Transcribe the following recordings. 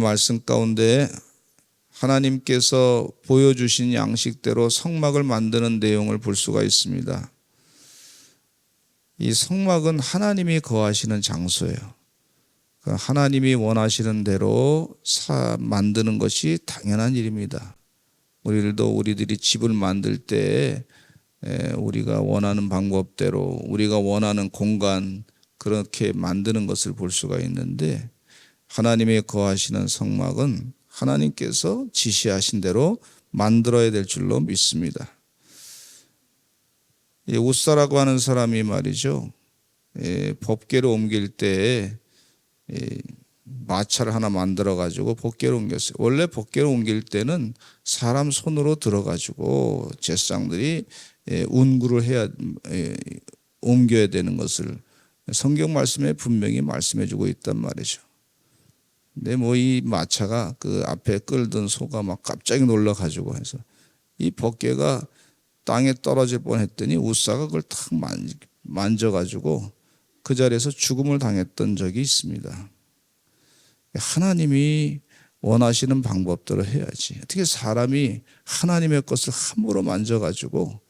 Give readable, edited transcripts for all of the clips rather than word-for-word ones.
말씀 가운데 하나님께서 보여주신 양식대로 성막을 만드는 내용을 볼 수가 있습니다. 이 성막은 하나님이 거하시는 장소예요. 하나님이 원하시는 대로 만드는 것이 당연한 일입니다. 우리들이 집을 만들 때 우리가 원하는 방법대로 우리가 원하는 공간 그렇게 만드는 것을 볼 수가 있는데, 하나님이 거하시는 성막은 하나님께서 지시하신 대로 만들어야 될 줄로 믿습니다. 웃사라고 하는 사람이 말이죠, 법궤로 옮길 때 마차를 하나 만들어 가지고 법궤로 옮겼어요. 원래 법궤로 옮길 때는 사람 손으로 들어가지고 제사장들이 운구를 해야 옮겨야 되는 것을 성경 말씀에 분명히 말씀해 주고 있단 말이죠. 근데 이 마차가 그 앞에 끌던 소가 막 갑자기 놀라 가지고 해서 이 법궤가 땅에 떨어질 뻔했더니 웃사가 그걸 탁 만져 가지고 그 자리에서 죽음을 당했던 적이 있습니다. 하나님이 원하시는 방법대로 해야지. 어떻게 사람이 하나님의 것을 함부로 만져가지고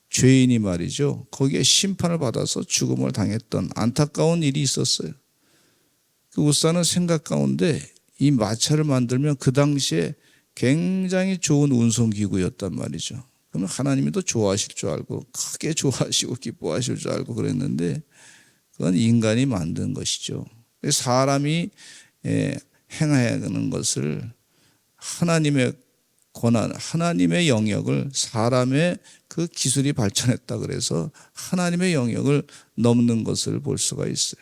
죄인이 말이죠, 거기에 심판을 받아서 죽음을 당했던 안타까운 일이 있었어요. 그 웃사는 생각 가운데 이 마차를 만들면 그 당시에 굉장히 좋은 운송기구였단 말이죠. 그러면 하나님이 더 좋아하실 줄 알고 크게 좋아하시고 기뻐하실 줄 알고 그랬는데 그건 인간이 만든 것이죠. 사람이 행해야 하는 것을 하나님의 권한, 하나님의 영역을 사람의 그 기술이 발전했다 그래서 하나님의 영역을 넘는 것을 볼 수가 있어요.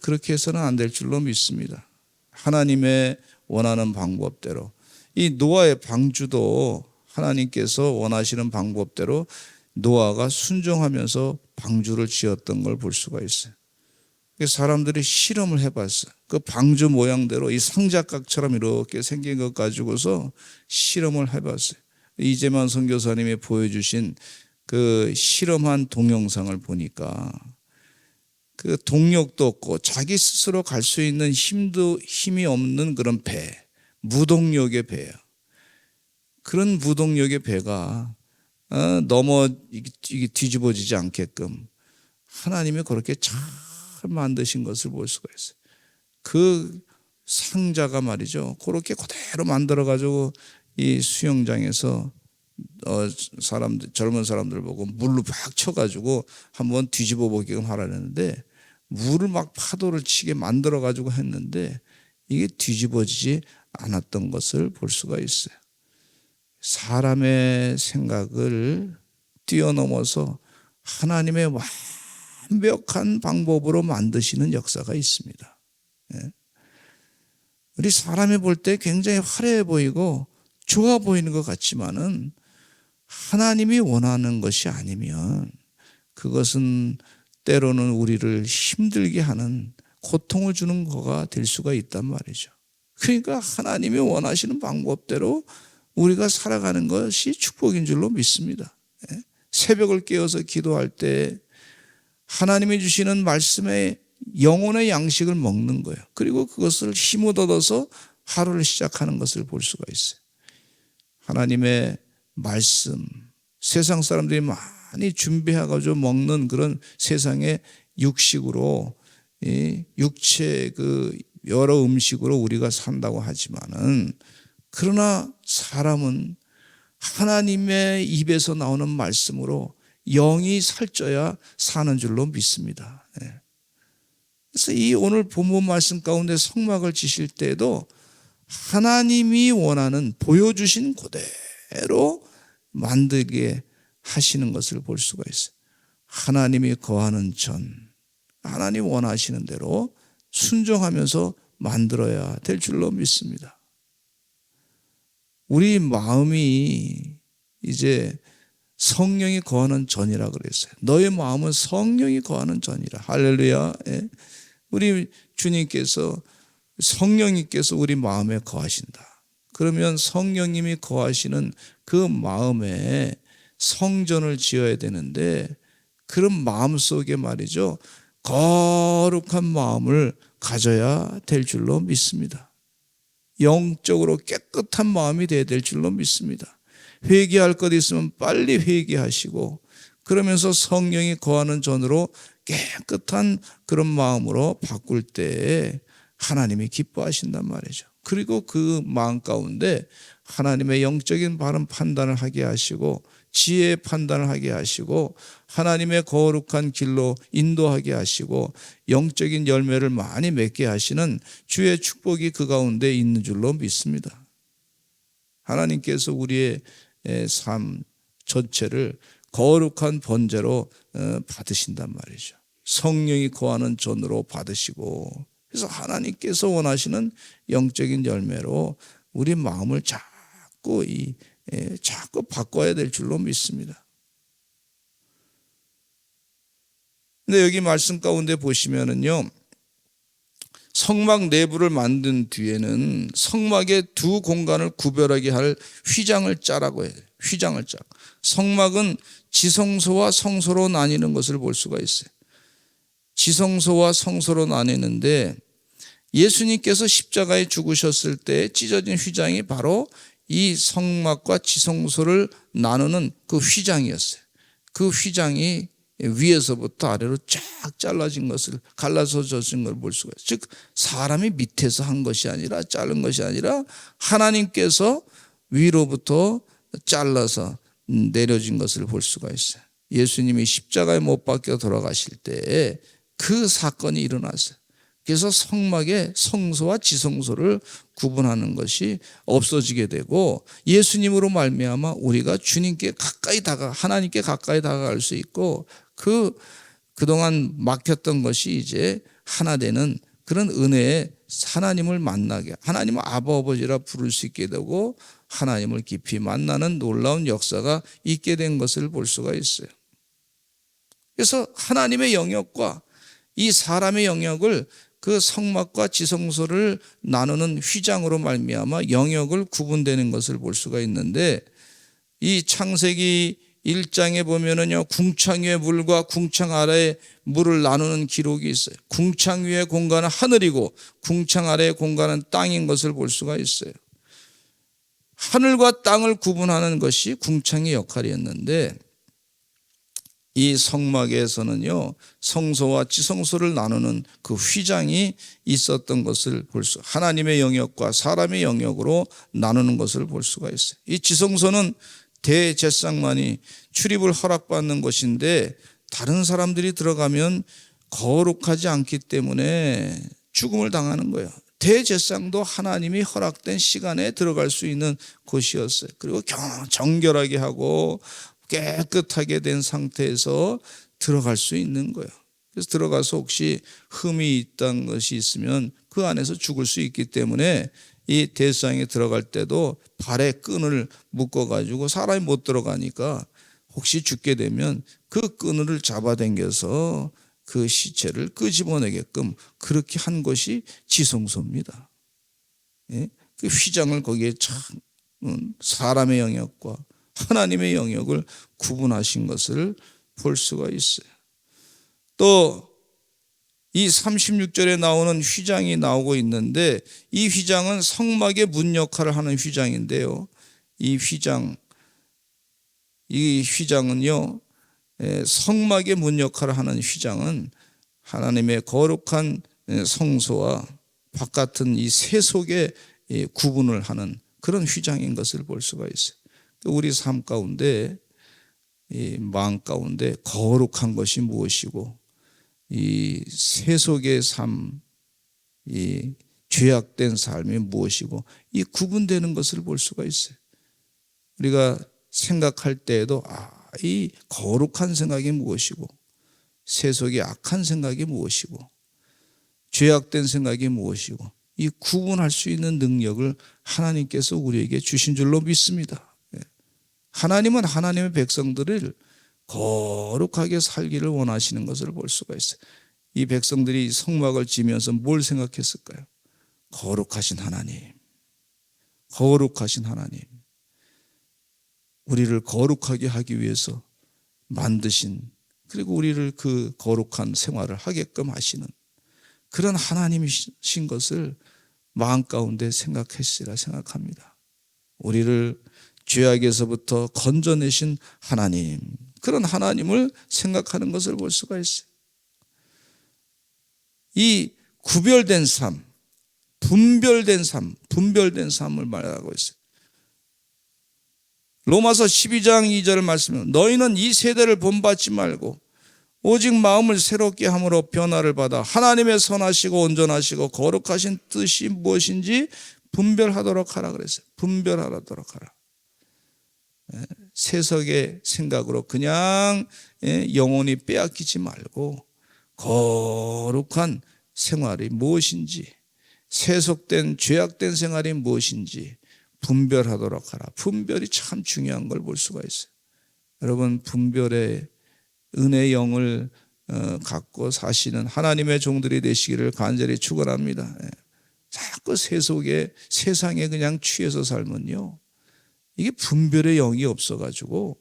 그렇게 해서는 안 될 줄로 믿습니다. 하나님의 원하는 방법대로, 이 노아의 방주도 하나님께서 원하시는 방법대로 노아가 순종하면서 방주를 지었던 걸 볼 수가 있어요. 사람들이 실험을 해봤어요. 그 방주 모양대로 이 상자각처럼 이렇게 생긴 것 가지고서 실험을 해봤어요. 이재만 선교사님이 보여주신 그 실험한 동영상을 보니까 그 동력도 없고 자기 스스로 갈 수 있는 힘이 없는 그런 배, 무동력의 배예요. 그런 무동력의 배가 이게 뒤집어지지 않게끔 하나님이 그렇게 잘 만드신 것을 볼 수가 있어요. 그 상자가 말이죠, 그렇게 그대로 만들어 가지고 이 수영장에서 젊은 사람들 보고 물로 막 쳐가지고 한번 뒤집어 보게끔 하라는데, 물을 막 파도를 치게 만들어 가지고 했는데 이게 뒤집어지지 않았던 것을 볼 수가 있어요. 사람의 생각을 뛰어넘어서 하나님의 완벽한 방법으로 만드시는 역사가 있습니다. 우리 사람이 볼 때 굉장히 화려해 보이고 좋아 보이는 것 같지만은 하나님이 원하는 것이 아니면 그것은 때로는 우리를 힘들게 하는, 고통을 주는 거가 될 수가 있단 말이죠. 그러니까 하나님이 원하시는 방법대로 우리가 살아가는 것이 축복인 줄로 믿습니다. 새벽을 깨어서 기도할 때 하나님이 주시는 말씀의 영혼의 양식을 먹는 거예요. 그리고 그것을 힘을 얻어서 하루를 시작하는 것을 볼 수가 있어요. 하나님의 말씀, 세상 사람들이 많이 준비해가지고 먹는 그런 세상의 육식으로, 육체 그 여러 음식으로 우리가 산다고 하지만은, 그러나 사람은 하나님의 입에서 나오는 말씀으로 영이 살쪄야 사는 줄로 믿습니다. 그래서 이 오늘 본문 말씀 가운데 성막을 지실 때에도 하나님이 원하는, 보여주신 그대로 만들게 하시는 것을 볼 수가 있어요. 하나님이 거하는 전, 하나님 원하시는 대로 순종하면서 만들어야 될 줄로 믿습니다. 우리 마음이 이제 성령이 거하는 전이라 그랬어요. 너의 마음은 성령이 거하는 전이라. 할렐루야. 우리 주님께서, 성령님께서 우리 마음에 거하신다. 그러면 성령님이 거하시는 그 마음에 성전을 지어야 되는데, 그런 마음 속에 말이죠, 거룩한 마음을 가져야 될 줄로 믿습니다. 영적으로 깨끗한 마음이 되어야 될 줄로 믿습니다. 회개할 것 있으면 빨리 회개하시고, 그러면서 성령이 거하는 전으로 깨끗한 그런 마음으로 바꿀 때에 하나님이 기뻐하신단 말이죠. 그리고 그 마음 가운데 하나님의 영적인 바른 판단을 하게 하시고, 지혜의 판단을 하게 하시고, 하나님의 거룩한 길로 인도하게 하시고, 영적인 열매를 많이 맺게 하시는 주의 축복이 그 가운데 있는 줄로 믿습니다. 하나님께서 우리의 삶 전체를 거룩한 번제로 받으신단 말이죠. 성령이 거하는 전으로 받으시고, 그래서 하나님께서 원하시는 영적인 열매로 우리 마음을 자꾸 바꿔야 될 줄로 믿습니다. 근데 여기 말씀 가운데 보시면은요, 성막 내부를 만든 뒤에는 성막의 두 공간을 구별하게 할 휘장을 짜라고 해요. 휘장을 짜. 성막은 지성소와 성소로 나뉘는 것을 볼 수가 있어요. 지성소와 성소로 나뉘는데, 예수님께서 십자가에 죽으셨을 때 찢어진 휘장이 바로 이 성막과 지성소를 나누는 그 휘장이었어요. 그 휘장이 위에서부터 아래로 쫙 잘라진 것을, 갈라서진 걸 볼 수가 있어요. 즉 사람이 밑에서 한 것이 아니라, 자른 것이 아니라 하나님께서 위로부터 잘라서 내려진 것을 볼 수가 있어요. 예수님이 십자가에 못 박혀 돌아가실 때에 그 사건이 일어났어요. 그래서 성막의 성소와 지성소를 구분하는 것이 없어지게 되고, 예수님으로 말미암아 우리가 주님께 가까이 하나님께 가까이 다가갈 수 있고, 그동안 막혔던 것이 이제 하나 되는 그런 은혜에 하나님을 만나게, 하나님을 아버지라 부를 수 있게 되고, 하나님을 깊이 만나는 놀라운 역사가 있게 된 것을 볼 수가 있어요. 그래서 하나님의 영역과 이 사람의 영역을, 그 성막과 지성소를 나누는 휘장으로 말미암아 영역을 구분되는 것을 볼 수가 있는데, 이 창세기 1장에 보면은요, 궁창 위의 물과 궁창 아래의 물을 나누는 기록이 있어요. 궁창 위의 공간은 하늘이고 궁창 아래의 공간은 땅인 것을 볼 수가 있어요. 하늘과 땅을 구분하는 것이 궁창의 역할이었는데, 이 성막에서는요, 성소와 지성소를 나누는 그 휘장이 있었던 것을 하나님의 영역과 사람의 영역으로 나누는 것을 볼 수가 있어요. 이 지성소는 대제사장만이 출입을 허락받는 곳인데, 다른 사람들이 들어가면 거룩하지 않기 때문에 죽음을 당하는 거예요. 대제사장도 하나님이 허락된 시간에 들어갈 수 있는 곳이었어요. 그리고 정결하게 하고 깨끗하게 된 상태에서 들어갈 수 있는 거예요. 그래서 들어가서 혹시 흠이 있다는 것이 있으면 그 안에서 죽을 수 있기 때문에, 이 대제사장에 들어갈 때도 발에 끈을 묶어가지고 사람이 못 들어가니까 혹시 죽게 되면 그 끈을 잡아당겨서 그 시체를 끄집어내게끔 그렇게 한 것이 지성소입니다. 그 휘장을 거기에 참 사람의 영역과 하나님의 영역을 구분하신 것을 볼 수가 있어요. 또 이 36절에 나오는 휘장이 나오고 있는데, 이 휘장은 성막의 문 역할을 하는 휘장인데요, 이 휘장은요, 성막의 문 역할을 하는 휘장은 하나님의 거룩한 성소와 바깥은 이 세속의 구분을 하는 그런 휘장인 것을 볼 수가 있어요. 우리 삶 가운데, 이 마음 가운데 거룩한 것이 무엇이고, 이 세속의 삶, 이 죄악된 삶이 무엇이고, 이 구분되는 것을 볼 수가 있어요. 우리가 생각할 때에도 이 거룩한 생각이 무엇이고, 세속의 악한 생각이 무엇이고, 죄악된 생각이 무엇이고, 이 구분할 수 있는 능력을 하나님께서 우리에게 주신 줄로 믿습니다. 하나님은 하나님의 백성들을 거룩하게 살기를 원하시는 것을 볼 수가 있어요. 이 백성들이 성막을 지면서 뭘 생각했을까요? 거룩하신 하나님, 거룩하신 하나님, 우리를 거룩하게 하기 위해서 만드신, 그리고 우리를 그 거룩한 생활을 하게끔 하시는 그런 하나님이신 것을 마음 가운데 생각했으리라 생각합니다. 우리를 죄악에서부터 건져내신 하나님, 그런 하나님을 생각하는 것을 볼 수가 있어요. 이 구별된 삶, 분별된 삶을 말하고 있어요. 로마서 12장 2절 말씀은 너희는 이 세대를 본받지 말고 오직 마음을 새롭게 함으로 변화를 받아 하나님의 선하시고 온전하시고 거룩하신 뜻이 무엇인지 분별하도록 하라 그랬어요. 분별하도록 하라. 세속의 생각으로 그냥 영혼이 빼앗기지 말고 거룩한 생활이 무엇인지, 세속된 죄악된 생활이 무엇인지 분별하도록 하라. 분별이 참 중요한 걸 볼 수가 있어요. 여러분, 분별의 은혜의 영을 갖고 사시는 하나님의 종들이 되시기를 간절히 축원합니다. 자꾸 세상에 그냥 취해서 살면요, 이게 분별의 영이 없어가지고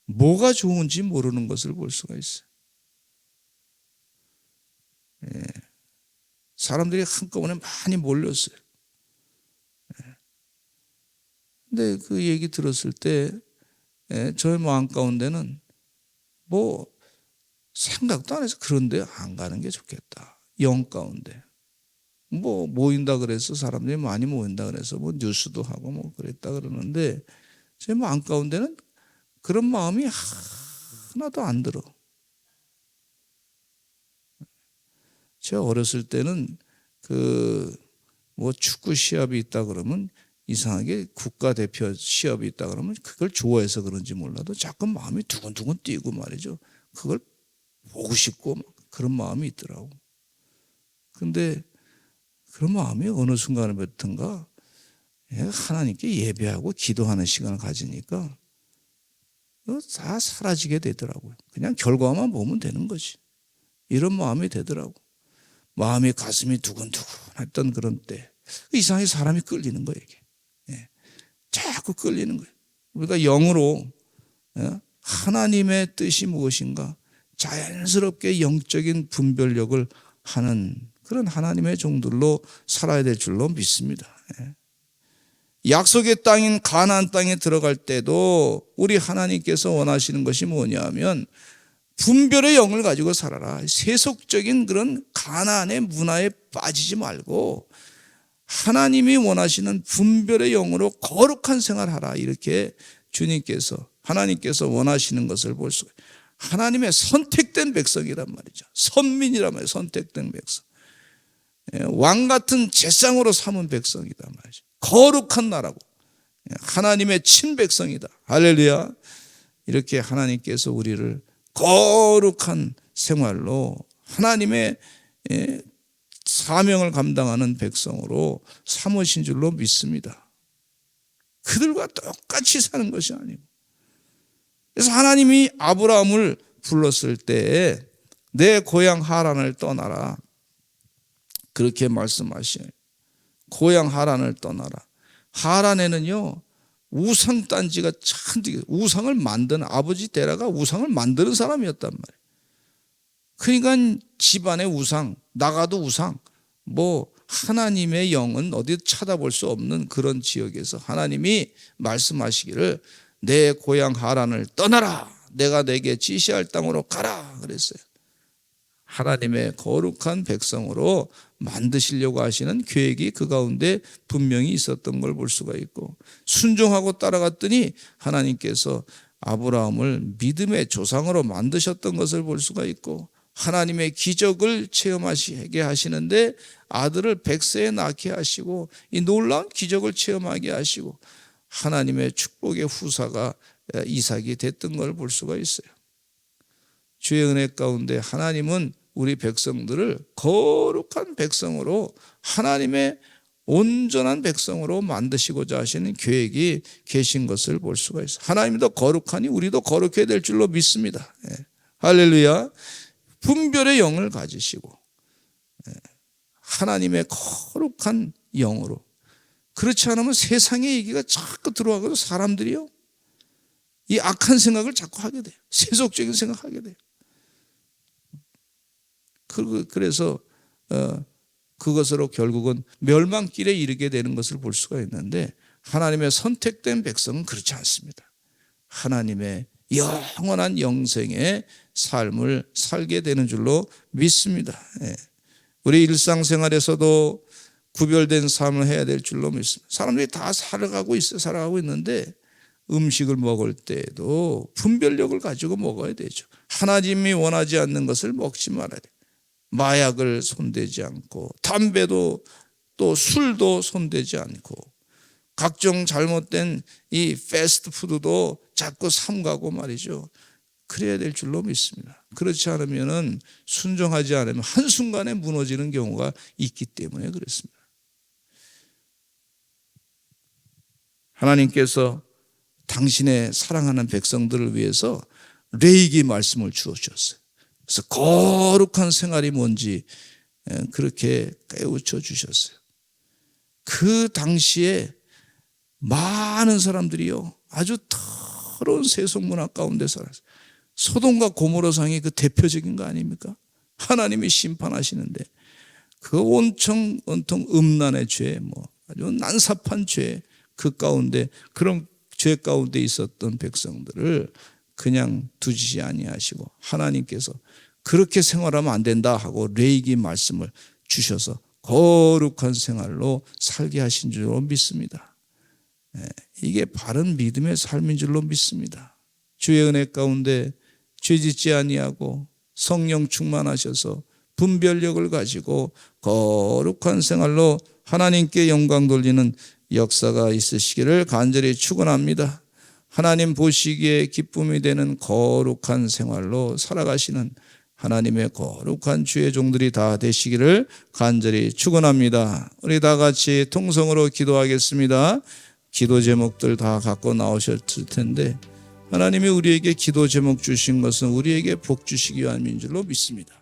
뭐가 좋은지 모르는 것을 볼 수가 있어요. 사람들이 한꺼번에 많이 몰렸어요. 근데 그 얘기 들었을 때 저의 마음 가운데는 뭐 생각도 안 해서 그런데 안 가는 게 좋겠다. 영 가운데 뭐 모인다 그래서 사람들이 많이 모인다 그래서 뭐 뉴스도 하고 뭐 그랬다 그러는데 제 마음 가운데는 그런 마음이 하나도 안 들어. 제가 어렸을 때는 그 뭐 축구 시합이 있다 그러면 이상하게 국가대표 시합이 있다 그러면 그걸 좋아해서 그런지 몰라도 자꾸 마음이 두근두근 뛰고 말이죠. 그걸 보고 싶고 그런 마음이 있더라고. 근데 그런 마음이 어느 순간부터인가 하나님께 예배하고 기도하는 시간을 가지니까 다 사라지게 되더라고요. 그냥 결과만 보면 되는 거지. 이런 마음이 되더라고. 마음이 가슴이 두근두근했던 그런 때 이상하게 사람이 끌리는 거예요. 이게. 자꾸 끌리는 거예요. 우리가 영으로 하나님의 뜻이 무엇인가 자연스럽게 영적인 분별력을 하는 그런 하나님의 종들로 살아야 될 줄로 믿습니다. 약속의 땅인 가나안 땅에 들어갈 때도 우리 하나님께서 원하시는 것이 뭐냐면 분별의 영을 가지고 살아라. 세속적인 그런 가나안의 문화에 빠지지 말고 하나님이 원하시는 분별의 영으로 거룩한 생활하라. 이렇게 하나님께서 원하시는 것을 볼 수가 있어요. 하나님의 선택된 백성이란 말이죠. 선민이란 말이에요. 선택된 백성. 왕 같은 제상으로 삼은 백성이란 말이죠. 거룩한 나라고 하나님의 친백성이다. 할렐루야. 이렇게 하나님께서 우리를 거룩한 생활로 하나님의 사명을 감당하는 백성으로 삼으신 줄로 믿습니다. 그들과 똑같이 사는 것이 아니고. 그래서 하나님이 아브라함을 불렀을 때 내 고향 하란을 떠나라. 그렇게 말씀하시요. 고향 하란을 떠나라. 하란에는요 우상 단지가 잔뜩, 우상을 만드는 아버지 데라가 우상을 만드는 사람이었단 말이에요. 그러니까 집안의 우상, 나가도 우상, 뭐 하나님의 영은 어디 찾아볼 수 없는 그런 지역에서 하나님이 말씀하시기를 내 고향 하란을 떠나라. 내가 내게 지시할 땅으로 가라 그랬어요. 하나님의 거룩한 백성으로 만드시려고 하시는 계획이 그 가운데 분명히 있었던 걸 볼 수가 있고, 순종하고 따라갔더니 하나님께서 아브라함을 믿음의 조상으로 만드셨던 것을 볼 수가 있고, 하나님의 기적을 체험하게 하시는데 아들을 100세에 낳게 하시고 이 놀라운 기적을 체험하게 하시고 하나님의 축복의 후사가 이삭이 됐던 걸 볼 수가 있어요. 주의 은혜 가운데 하나님은 우리 백성들을 거룩한 백성으로 하나님의 온전한 백성으로 만드시고자 하시는 계획이 계신 것을 볼 수가 있어요. 하나님도 거룩하니 우리도 거룩해야 될 줄로 믿습니다. 할렐루야. 분별의 영을 가지시고 하나님의 거룩한 영으로, 그렇지 않으면 세상의 얘기가 자꾸 들어와서 사람들이요 이 악한 생각을 자꾸 하게 돼요. 세속적인 생각을 하게 돼요. 그래서 그것으로 결국은 멸망길에 이르게 되는 것을 볼 수가 있는데, 하나님의 선택된 백성은 그렇지 않습니다. 하나님의 영원한 영생의 삶을 살게 되는 줄로 믿습니다. 우리 일상생활에서도 구별된 삶을 해야 될 줄로 믿습니다. 사람들이 다 살아가고 있는데 음식을 먹을 때에도 분별력을 가지고 먹어야 되죠. 하나님이 원하지 않는 것을 먹지 말아야 돼요. 마약을 손대지 않고, 담배도 또 술도 손대지 않고, 각종 잘못된 이 패스트푸드도 자꾸 삼가고 말이죠. 그래야 될 줄로 믿습니다. 그렇지 않으면, 순종하지 않으면 한순간에 무너지는 경우가 있기 때문에 그렇습니다. 하나님께서 당신의 사랑하는 백성들을 위해서 레위기 말씀을 주셨어요. 그래서 거룩한 생활이 뭔지 그렇게 깨우쳐 주셨어요. 그 당시에 많은 사람들이요, 아주 더러운 세속 문화 가운데 살았어요. 소돔과 고모라 상이 그 대표적인 거 아닙니까? 하나님이 심판하시는데 그 온통 음란의 죄, 아주 난삽한 죄, 그 가운데, 그런 죄 가운데 있었던 백성들을 그냥 두지 아니하시고, 하나님께서 그렇게 생활하면 안 된다 하고 레위기 말씀을 주셔서 거룩한 생활로 살게 하신 줄로 믿습니다. 이게 바른 믿음의 삶인 줄로 믿습니다. 주의 은혜 가운데 죄짓지 아니하고 성령 충만하셔서 분별력을 가지고 거룩한 생활로 하나님께 영광 돌리는 역사가 있으시기를 간절히 축원합니다. 하나님 보시기에 기쁨이 되는 거룩한 생활로 살아가시는 하나님의 거룩한 주의 종들이 다 되시기를 간절히 축원합니다. 우리 다 같이 통성으로 기도하겠습니다. 기도 제목들 다 갖고 나오셨을 텐데, 하나님이 우리에게 기도 제목 주신 것은 우리에게 복 주시기 위함인 줄로 믿습니다.